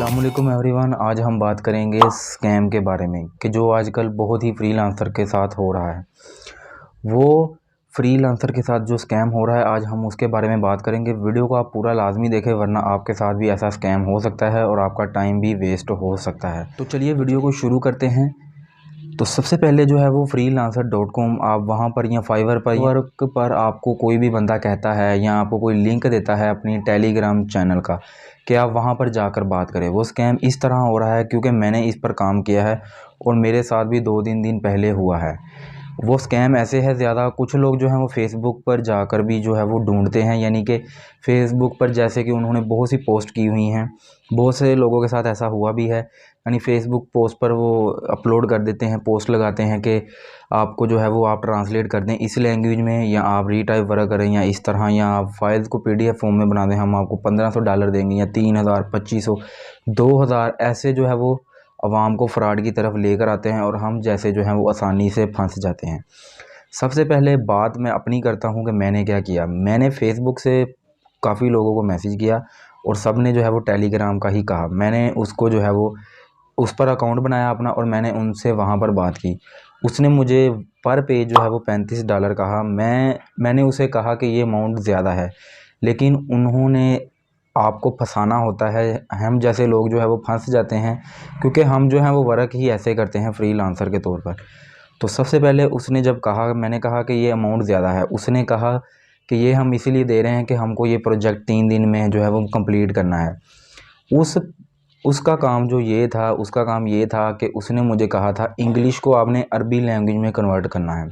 अस्सलामुअलैकुम एवरीवन। आज हम बात करेंगे स्कैम के बारे में कि जो आजकल बहुत ही फ्रीलांसर के साथ हो रहा है। वो फ्रीलांसर के साथ जो स्कैम हो रहा है आज हम उसके बारे में बात करेंगे। वीडियो को आप पूरा लाजमी देखें वरना आपके साथ भी ऐसा स्कैम हो सकता है और आपका टाइम भी वेस्ट हो सकता है। तो चलिए वीडियो को शुरू करते हैं। तो सबसे पहले जो है वो freelancer.com, आप वहाँ पर या फाइवर पर वर्क पर आपको कोई भी बंदा कहता है या आपको कोई लिंक देता है अपनी टेलीग्राम चैनल का कि आप वहाँ पर जाकर बात करें। वो स्कैम इस तरह हो रहा है क्योंकि मैंने इस पर काम किया है और मेरे साथ भी 2-3 दिन पहले हुआ है। वो स्कैम ऐसे है ज़्यादा, कुछ लोग जो हैं वो फ़ेसबुक पर जाकर भी जो है वो ढूंढते हैं, यानी कि फ़ेसबुक पर जैसे कि उन्होंने बहुत सी पोस्ट की हुई हैं, बहुत से लोगों के साथ ऐसा हुआ भी है। यानी फ़ेसबुक पोस्ट पर वो अपलोड कर देते हैं, पोस्ट लगाते हैं कि आपको जो है वो आप ट्रांसलेट कर दें इस लैंग्वेज में, या आप रीटाइप वगैरह करें या इस तरह, या आप फाइल्स को PDF फॉर्म में बना दें, हम आपको $1500 देंगे या 3000, 2500, 2000, ऐसे जो है वो आवाम को फ़्रॉड की तरफ लेकर आते हैं और हम जैसे जो हैं वो आसानी से फंस जाते हैं। सबसे पहले बात मैं अपनी करता हूँ कि मैंने क्या किया। मैंने फ़ेसबुक से काफ़ी लोगों को मैसेज किया और सब ने जो है वो टेलीग्राम का ही कहा। मैंने उसको जो है वो उस पर अकाउंट बनाया अपना और मैंने उनसे वहाँ पर बात की। उसने मुझे पर पेज जो है वो $35 कहा। मैंने उसे कहा कि ये अमाउंट ज़्यादा है, लेकिन उन्होंने आपको फंसाना होता है। हम जैसे लोग जो है वो फंस जाते हैं क्योंकि हम जो हैं वो वर्क ही ऐसे करते हैं फ्रीलांसर के तौर पर। तो सबसे पहले उसने जब कहा, मैंने कहा कि ये अमाउंट ज़्यादा है। उसने कहा कि ये हम इसीलिए दे रहे हैं कि हमको ये प्रोजेक्ट 3 दिन में जो है वो कंप्लीट करना है। उस उसका काम ये था कि उसने मुझे कहा था इंग्लिश को आपने अरबी लैंग्वेज में कन्वर्ट करना है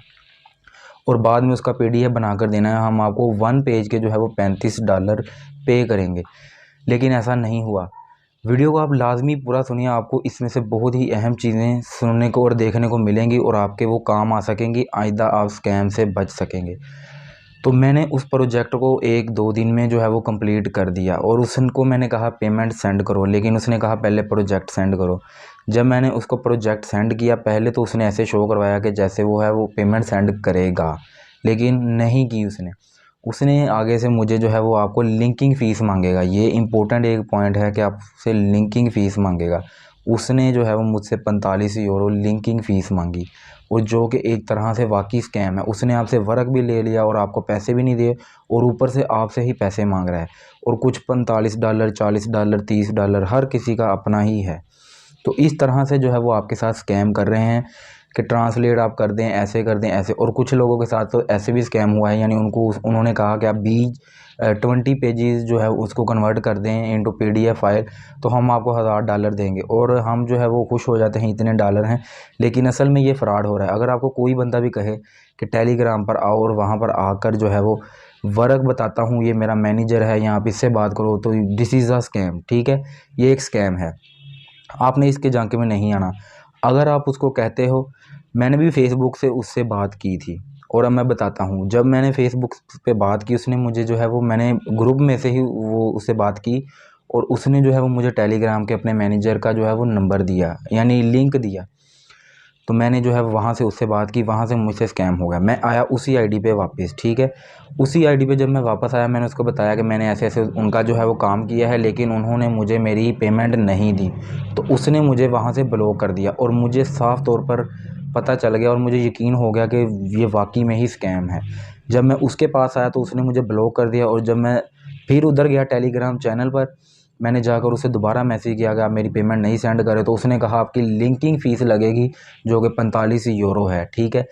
और बाद में उसका PDF बना कर देना है। हम आपको 1 पेज के जो है वो $35 पे करेंगे, लेकिन ऐसा नहीं हुआ। वीडियो को आप लाजमी पूरा सुनिए, आपको इसमें से बहुत ही अहम चीज़ें सुनने को और देखने को मिलेंगी और आपके वो काम आ सकेंगी, आइंदा आप स्कैम से बच सकेंगे। तो मैंने उस प्रोजेक्ट को 1-2 दिन में जो है वो कंप्लीट कर दिया और उसको मैंने कहा पेमेंट सेंड करो, लेकिन उसने कहा पहले प्रोजेक्ट सेंड करो। जब मैंने उसको प्रोजेक्ट सेंड किया, पहले तो उसने ऐसे शो करवाया कि जैसे वो है वो पेमेंट सेंड करेगा, लेकिन नहीं की उसने आगे से मुझे जो है वो आपको लिंकिंग फ़ीस मांगेगा। ये इम्पोर्टेंट एक पॉइंट है कि आपसे लिंकिंग फ़ीस मांगेगा। उसने जो है वो मुझसे €45 लिंकिंग फ़ीस मांगी और जो कि एक तरह से वाकई स्कैम है। उसने आपसे वर्क भी ले लिया और आपको पैसे भी नहीं दिए और ऊपर से आपसे ही पैसे मांग रहा है, और कुछ $45, $40, $30 हर किसी का अपना ही है। तो इस तरह से जो है वो आपके साथ स्कैम कर रहे हैं कि ट्रांसलेट आप कर दें, ऐसे कर दें, ऐसे। और कुछ लोगों के साथ तो ऐसे भी स्कैम हुआ है, यानी उन्होंने कहा कि आप 20 पेजेस जो है उसको कन्वर्ट कर दें इनटू PDF फाइल तो हम आपको $1000 देंगे, और हम जो है वो खुश हो जाते हैं इतने डॉलर हैं। लेकिन असल में ये फ़्रॉड हो रहा है। अगर आपको कोई बंदा भी कहे कि टेलीग्राम पर आओ और वहाँ पर आकर जो है वो वर्क बताता हूँ, ये मेरा मैनेजर है या आप इससे बात करो, तो दिस इज़ अ स्कैम। ठीक है, ये एक स्कैम है, आपने इसके झांके में नहीं आना। अगर आप उसको कहते हो, मैंने भी फ़ेसबुक से उससे बात की थी और अब मैं बताता हूँ। जब मैंने फ़ेसबुक पे बात की, उसने मुझे जो है वो, मैंने ग्रुप में से ही वो उससे बात की और उसने जो है वो मुझे टेलीग्राम के अपने मैनेजर का जो है वो नंबर दिया, यानी लिंक दिया। तो मैंने जो है वहाँ से उससे बात की, वहाँ से मुझसे स्कैम हो गया। मैं आया उसी आईडी पे वापस, ठीक है। उसी आईडी पे जब मैं वापस आया, मैंने उसको बताया कि मैंने ऐसे ऐसे उनका जो है वो काम किया है, लेकिन उन्होंने मुझे मेरी पेमेंट नहीं दी। तो उसने मुझे वहाँ से ब्लॉक कर दिया और मुझे साफ़ तौर पर पता चल गया और मुझे यकीन हो गया कि ये वाकई में ही स्कैम है। जब मैं उसके पास आया तो उसने मुझे ब्लॉक कर दिया, और जब मैं फिर उधर गया टेलीग्राम चैनल पर, मैंने जाकर उसे दोबारा मैसेज किया कि आप मेरी पेमेंट नहीं सेंड करें, तो उसने कहा आपकी लिंकिंग फ़ीस लगेगी जो कि €45 है। ठीक है,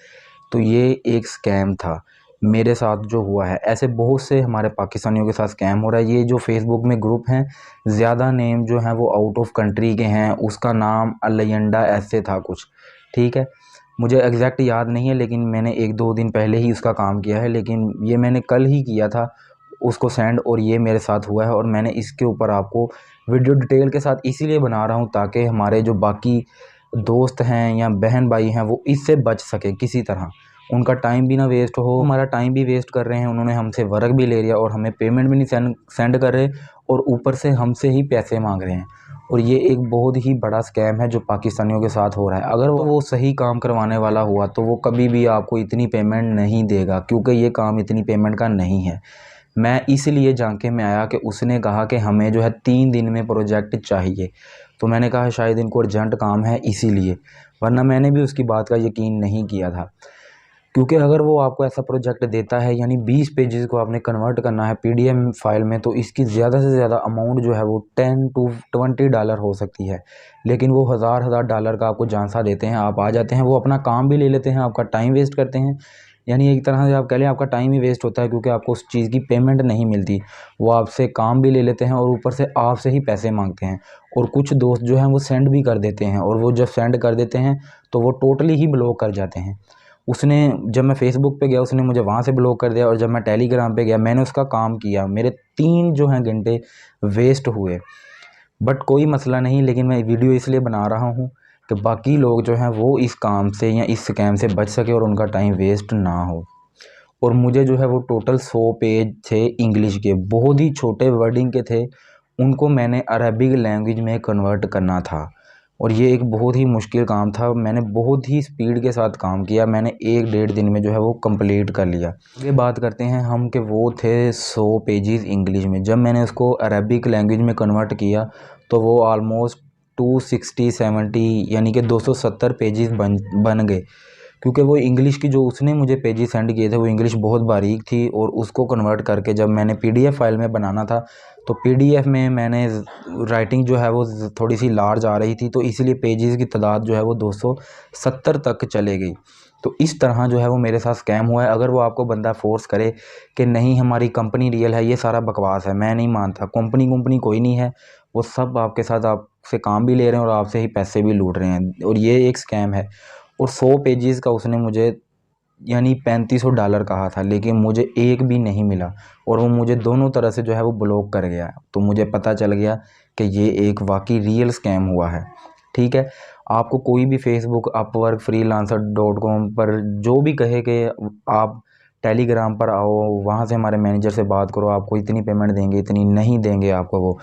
तो ये एक स्कैम था मेरे साथ जो हुआ है। ऐसे बहुत से हमारे पाकिस्तानियों के साथ स्कैम हो रहा है। ये जो फ़ेसबुक में ग्रुप हैं, ज़्यादा नेम जो हैं वो आउट ऑफ कंट्री के हैं। उसका नाम अलयंडा ऐसे था कुछ, ठीक है। मुझे एग्जैक्ट याद नहीं है, लेकिन मैंने 1-2 दिन पहले ही उसका काम किया है, लेकिन ये मैंने कल ही किया था उसको सेंड, और ये मेरे साथ हुआ है। और मैंने इसके ऊपर आपको वीडियो डिटेल के साथ इसीलिए बना रहा हूँ ताकि हमारे जो बाकी दोस्त हैं या बहन भाई हैं वो इससे बच सकें किसी तरह, उनका टाइम भी ना वेस्ट हो। हमारा टाइम भी वेस्ट कर रहे हैं, उन्होंने हमसे वर्क भी ले लिया और हमें पेमेंट भी नहीं सेंड कर रहे, और ऊपर से हमसे ही पैसे मांग रहे हैं। और ये एक बहुत ही बड़ा स्कैम है जो पाकिस्तानियों के साथ हो रहा है। अगर वो सही काम करवाने वाला हुआ तो वो कभी भी आपको इतनी पेमेंट नहीं देगा, क्योंकि ये काम इतनी पेमेंट का नहीं है। मैं इसलिए झांके में आया कि उसने कहा कि हमें जो है 3 दिन में प्रोजेक्ट चाहिए। तो मैंने कहा शायद इनको अर्जेंट काम है इसीलिए, वरना मैंने भी उसकी बात का यकीन नहीं किया था। क्योंकि अगर वो आपको ऐसा प्रोजेक्ट देता है यानी 20 पेजेस को आपने कन्वर्ट करना है पीडीएफ फाइल में, तो इसकी ज़्यादा से ज़्यादा अमाउंट जो है वो $10 to $20 हो सकती है। लेकिन वो हज़ार डॉलर का आपको झांसा देते हैं, आप आ जाते हैं, वो अपना काम भी ले लेते हैं, आपका टाइम वेस्ट करते हैं। यानी एक तरह से आप कह लें आपका टाइम ही वेस्ट होता है, क्योंकि आपको उस चीज़ की पेमेंट नहीं मिलती। वो आपसे काम भी ले लेते हैं और ऊपर से आपसे ही पैसे मांगते हैं। और कुछ दोस्त जो हैं वो सेंड भी कर देते हैं, और वो जब सेंड कर देते हैं तो वो टोटली ही ब्लॉक कर जाते हैं। उसने जब मैं फ़ेसबुक पे गया उसने मुझे वहाँ से ब्लॉक कर दिया, और जब मैं टेलीग्राम पे गया मैंने उसका काम किया, मेरे 3 जो हैं घंटे वेस्ट हुए। बट कोई मसला नहीं, लेकिन मैं वीडियो इसलिए बना रहा हूँ कि बाकी लोग जो हैं वो इस काम से या इस स्कैम से बच सके और उनका टाइम वेस्ट ना हो। और मुझे जो है वो टोटल 100 पेज थे इंग्लिश के, बहुत ही छोटे वर्डिंग के थे, उनको मैंने अरबिक लैंग्वेज में कन्वर्ट करना था। और ये एक बहुत ही मुश्किल काम था, मैंने बहुत ही स्पीड के साथ काम किया, मैंने 1-1.5 दिन में जो है वो कंप्लीट कर लिया। ये बात करते हैं हम कि वो थे 100 पेजेस इंग्लिश में, जब मैंने उसको अरबिक लैंग्वेज में कन्वर्ट किया तो वो ऑलमोस्ट 260-70 यानी कि 270 पेजेस बन गए। क्योंकि वो इंग्लिश की जो उसने मुझे पेजेस सेंड किए थे वो इंग्लिश बहुत बारीक थी, और उसको कन्वर्ट करके जब मैंने पीडीएफ फाइल में बनाना था तो पीडीएफ में मैंने राइटिंग जो है वो थोड़ी सी लार्ज आ रही थी, तो इसीलिए पेजेस की तादाद जो है वो 270 तक चले गई। तो इस तरह जो है वो मेरे साथ स्कैम हुआ है। अगर वो आपको बंदा फोर्स करे कि नहीं हमारी कंपनी रियल है, ये सारा बकवास है, मैं नहीं मानता। कंपनी कोई नहीं है, वो सब आपके साथ आपसे काम भी ले रहे हैं और आपसे ही पैसे भी लूट रहे हैं, और ये एक स्कैम है। और 100 पेजेस का उसने मुझे यानी $3500 कहा था, लेकिन मुझे एक भी नहीं मिला, और वो मुझे दोनों तरह से जो है वो ब्लॉक कर गया। तो मुझे पता चल गया कि ये एक वाकई रियल स्कैम हुआ है। ठीक है, आपको कोई भी फेसबुक, अपवर्क, freelancer.com पर जो भी कहे कि आप टेलीग्राम पर आओ, वहाँ से हमारे मैनेजर से बात करो, आपको इतनी पेमेंट देंगे, इतनी नहीं देंगे आपको वो।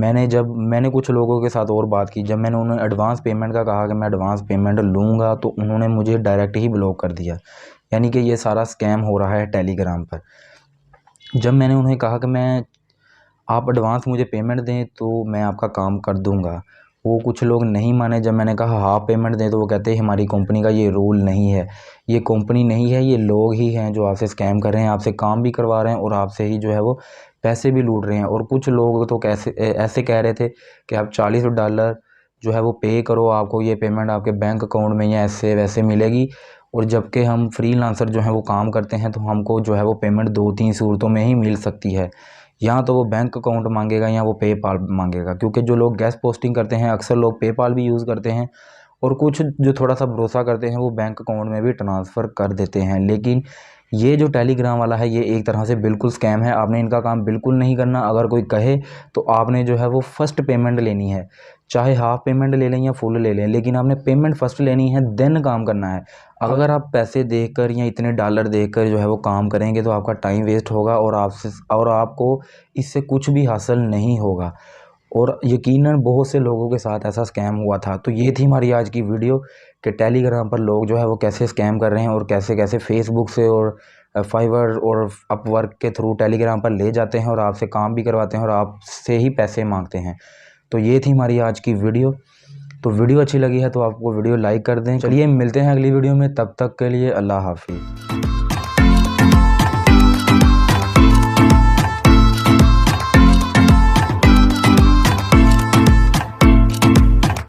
मैंने कुछ लोगों के साथ और बात की, जब मैंने उन्हें एडवांस पेमेंट का कहा कि मैं एडवांस पेमेंट लूँगा, तो उन्होंने मुझे डायरेक्ट ही ब्लॉक कर दिया। यानी कि ये सारा स्कैम हो रहा है टेलीग्राम पर। जब मैंने उन्हें कहा कि आप एडवांस मुझे पेमेंट दें तो मैं आपका काम कर दूंगा, वो कुछ लोग नहीं माने। जब मैंने कहा हाफ पेमेंट दें तो वो कहते हैं हमारी कंपनी का ये रूल नहीं है, ये कंपनी नहीं है, ये लोग ही हैं जो आपसे स्कैम कर रहे हैं, आपसे काम भी करवा रहे हैं और आपसे ही जो है वो पैसे भी लूट रहे हैं। और कुछ लोग तो कैसे ऐसे कह रहे थे कि आप $40 जो है वो पे करो, आपको ये पेमेंट आपके बैंक अकाउंट में या ऐसे वैसे मिलेगी। और जबकि हम फ्रीलांसर जो है वो काम करते हैं, तो हमको जो है वो पेमेंट 2-3 सूरतों में ही मिल सकती है। या तो वो बैंक अकाउंट मांगेगा या वो पेपाल मांगेगा, क्योंकि जो लोग गेस्ट पोस्टिंग करते हैं अक्सर लोग पेपाल भी यूज़ करते हैं, और कुछ जो थोड़ा सा भरोसा करते हैं वो बैंक अकाउंट में भी ट्रांसफ़र कर देते हैं। लेकिन ये जो टेलीग्राम वाला है ये एक तरह से बिल्कुल स्कैम है, आपने इनका काम बिल्कुल नहीं करना। अगर कोई कहे तो आपने जो है वो फ़र्स्ट पेमेंट लेनी है, चाहे हाफ़ पेमेंट ले लें या फुल ले लें, लेकिन आपने पेमेंट फ़र्स्ट लेनी है, देन काम करना है। अगर आप पैसे देकर या इतने डॉलर देकर जो है वो काम करेंगे तो आपका टाइम वेस्ट होगा, और आपको इससे कुछ भी हासिल नहीं होगा। और यकीनन बहुत से लोगों के साथ ऐसा स्कैम हुआ था। तो ये थी हमारी आज की वीडियो कि टेलीग्राम पर लोग जो है वो कैसे स्कैम कर रहे हैं, और कैसे कैसे फेसबुक से और फाइवर और अपवर्क के थ्रू टेलीग्राम पर ले जाते हैं और आपसे काम भी करवाते हैं और आपसे ही पैसे मांगते हैं। तो ये थी हमारी आज की वीडियो। तो वीडियो अच्छी लगी है तो आपको वीडियो लाइक कर दें। चलिए मिलते हैं अगली वीडियो में, तब तक के लिए अल्लाह हाफिज़।